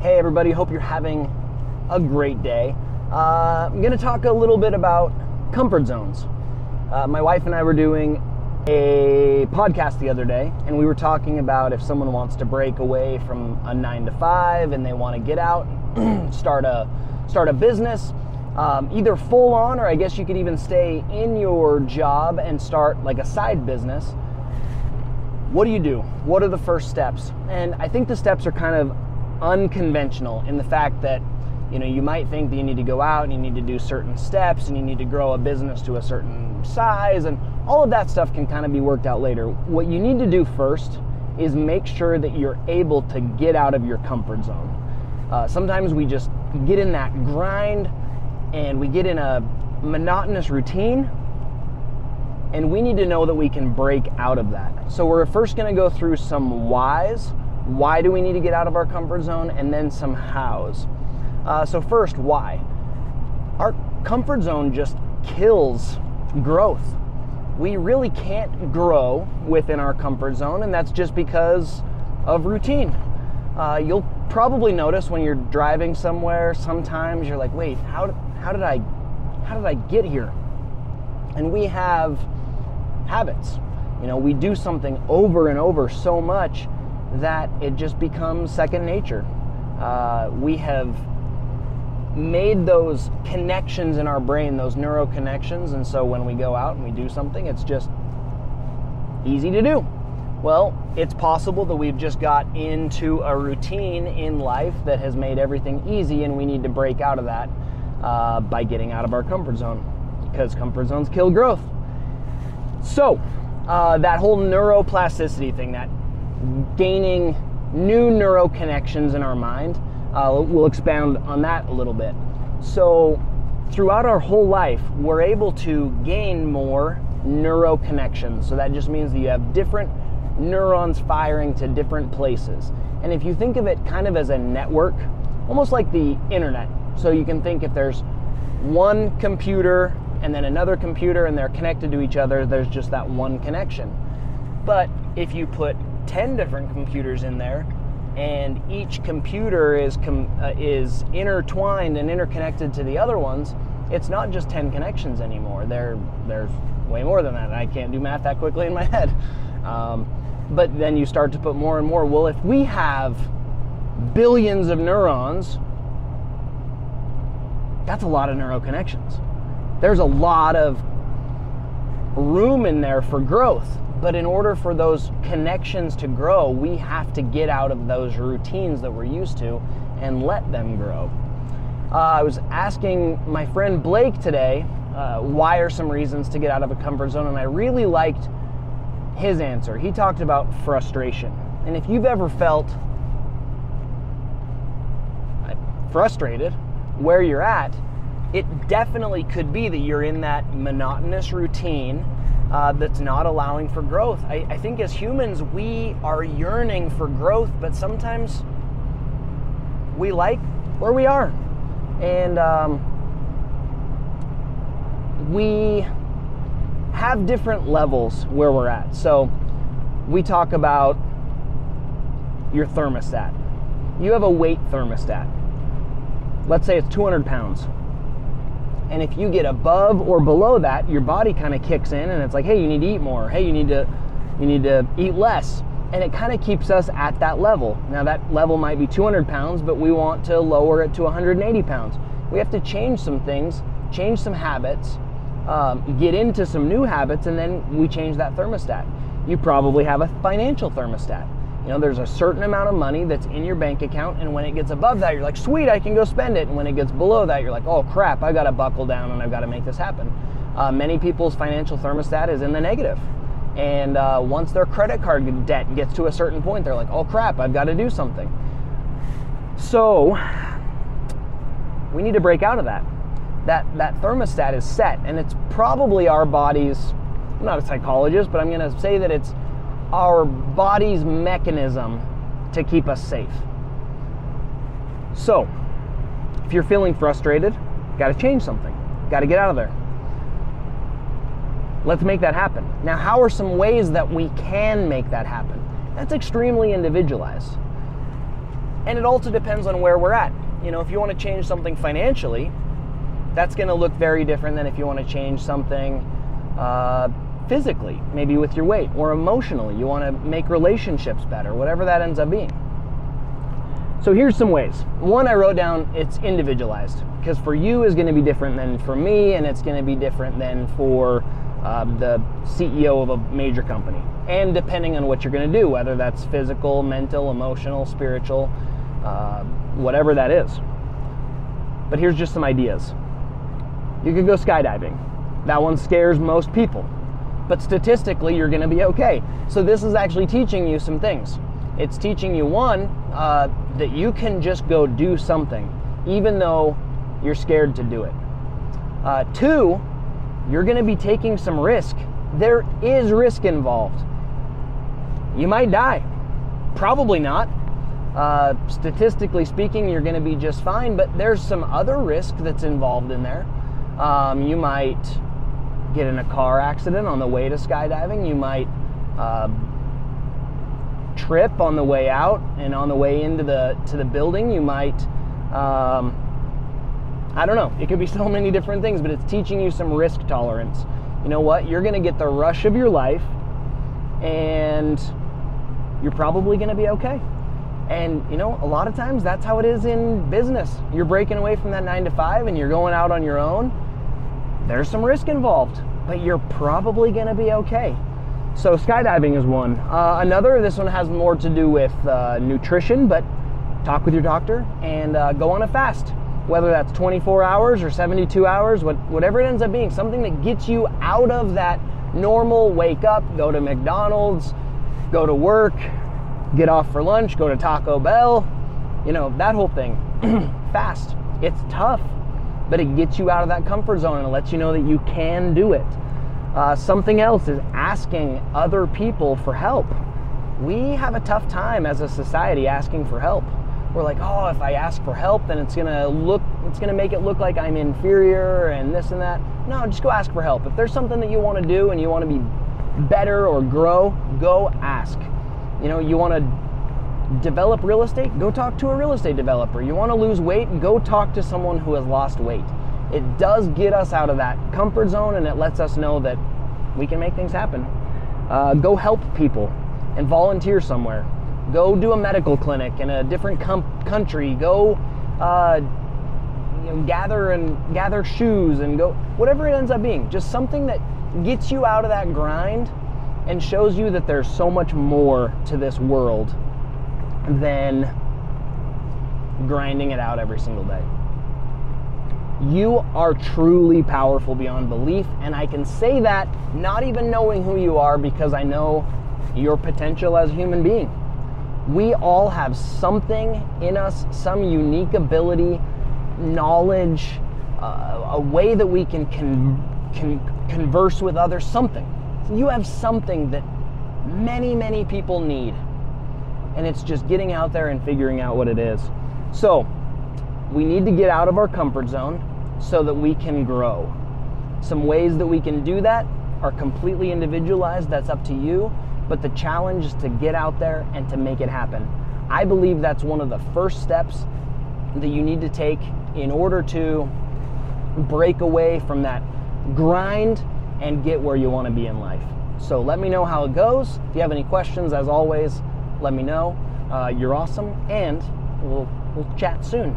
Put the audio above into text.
Hey everybody, hope you're having a great day. I'm going to talk a little bit about comfort zones. My wife and I were doing a podcast the other day, and we were talking about if someone wants to break away from a 9-to-5 and they want to get out, start a business, either full on, or I guess you could even stay in your job and start like a side business. What do you do? What are the first steps? And I think the steps are kind of unconventional in the fact that, you know, you might think that you need to go out and you need to do certain steps and you need to grow a business to a certain size, and all of that stuff can kind of be worked out later. What you need to do first is make sure that you're able to get out of your comfort zone. Sometimes we just get in that grind and we get in a monotonous routine, and we need to know that we can break out of that. So we're first going to go through some whys. Why do we need to get out of our comfort zone? And then some hows. So first, why? Our comfort zone just kills growth. We really can't grow within our comfort zone, and that's just because of routine. You'll probably notice when you're driving somewhere, sometimes you're like, wait, how did I get here? And we have habits. You know, we do something over and over so much that it just becomes second nature. We have made those connections in our brain, those neuro connections, and so when we go out and we do something, it's just easy to do. Well, it's possible that we've just got into a routine in life that has made everything easy, and we need to break out of that by getting out of our comfort zone, because comfort zones kill growth. So that whole neuroplasticity thing, that gaining new neuro connections in our mind, we'll expound on that a little bit. So throughout our whole life, we're able to gain more neuro connections. So that just means that you have different neurons firing to different places. And if you think of it kind of as a network, almost like the internet. So you can think if there's one computer and then another computer and they're connected to each other, there's just that one connection. But if you put 10 different computers in there, and each computer is intertwined and interconnected to the other ones, it's not just 10 connections anymore. There's way more than that. I can't do math that quickly in my head. But then you start to put more and more. Well, if we have billions of neurons, that's a lot of neuro connections. There's a lot of room in there for growth. But in order for those connections to grow, we have to get out of those routines that we're used to and let them grow. I was asking my friend Blake today, why are some reasons to get out of a comfort zone? And I really liked his answer. He talked about frustration. And if you've ever felt frustrated where you're at, it definitely could be that you're in that monotonous routine that's not allowing for growth. I think as humans, we are yearning for growth, but sometimes we like where we are. And we have different levels where we're at. So we talk about your thermostat. You have a weight thermostat. Let's say it's 200 pounds. And if you get above or below that, your body kind of kicks in and it's like, hey, you need to eat more. Hey, you need to eat less. And it kind of keeps us at that level. Now that level might be 200 pounds, but we want to lower it to 180 pounds. We have to change some things, change some habits, get into some new habits, and then we change that thermostat. You probably have a financial thermostat. You know, there's a certain amount of money that's in your bank account, and when it gets above that, you're like, sweet, I can go spend it. And when it gets below that, you're like, oh crap, I've got to buckle down and I've got to make this happen. Many people's financial thermostat is in the negative. And once their credit card debt gets to a certain point, they're like, oh crap, I've got to do something. So we need to break out of that. That thermostat is set, and it's probably our body's, I'm not a psychologist, but I'm going to say that it's our body's mechanism to keep us safe. So, if you're feeling frustrated, got to change something. Got to get out of there. Let's make that happen. Now, how are some ways that we can make that happen? That's extremely individualized. And it also depends on where we're at. You know, if you want to change something financially, that's going to look very different than if you want to change something physically, maybe with your weight, or emotionally. You want to make relationships better, whatever that ends up being. So here's some ways. One, I wrote down, it's individualized, because for you is going to be different than for me, and it's going to be different than for the CEO of a major company. And depending on what you're going to do, whether that's physical, mental, emotional, spiritual, whatever that is. But here's just some ideas. You could go skydiving. That one scares most people. But statistically, you're going to be okay. So this is actually teaching you some things. It's teaching you, one, that you can just go do something, even though you're scared to do it. Two, you're going to be taking some risk. There is risk involved. You might die. Probably not. Statistically speaking, you're going to be just fine, but there's some other risk that's involved in there. You might get in a car accident on the way to skydiving. You might trip on the way out, and on the way into the building, you might, I don't know. It could be so many different things, but it's teaching you some risk tolerance. You know what? You're going to get the rush of your life, and you're probably going to be okay. And, you know, a lot of times that's how it is in business. You're breaking away from that 9-to-5 and you're going out on your own. There's some risk involved, but you're probably going to be okay. So skydiving is one. Another, this one has more to do with nutrition, but talk with your doctor and go on a fast. Whether that's 24 hours or 72 hours, whatever it ends up being, something that gets you out of that normal wake up, go to McDonald's, go to work, get off for lunch, go to Taco Bell, you know, that whole thing. Fast. It's tough, but it gets you out of that comfort zone and it lets you know that you can do it. Something else is asking other people for help. We have a tough time as a society asking for help. We're like, oh, if I ask for help, then it's gonna make it look like I'm inferior and this and that. No, just go ask for help. If there's something that you want to do and you want to be better or grow, go ask. You know, you want to develop real estate, go talk to a real estate developer. You want to lose weight, go talk to someone who has lost weight. It does get us out of that comfort zone, and it lets us know that we can make things happen. Go help people and volunteer somewhere. Go do a medical clinic in a different country. Go gather shoes and go, whatever it ends up being. Just something that gets you out of that grind and shows you that there's so much more to this world than grinding it out every single day. You are truly powerful beyond belief, and I can say that not even knowing who you are, because I know your potential as a human being. We all have something in us, some unique ability, knowledge, a way that we can converse with others, something. You have something that many, many people need, and it's just getting out there and figuring out what it is. So we need to get out of our comfort zone so that we can grow. Some ways that we can do that are completely individualized. That's up to you. But the challenge is to get out there and to make it happen. I believe that's one of the first steps that you need to take in order to break away from that grind and get where you want to be in life. So let me know how it goes. If you have any questions, as always, let me know. You're awesome, and we'll chat soon.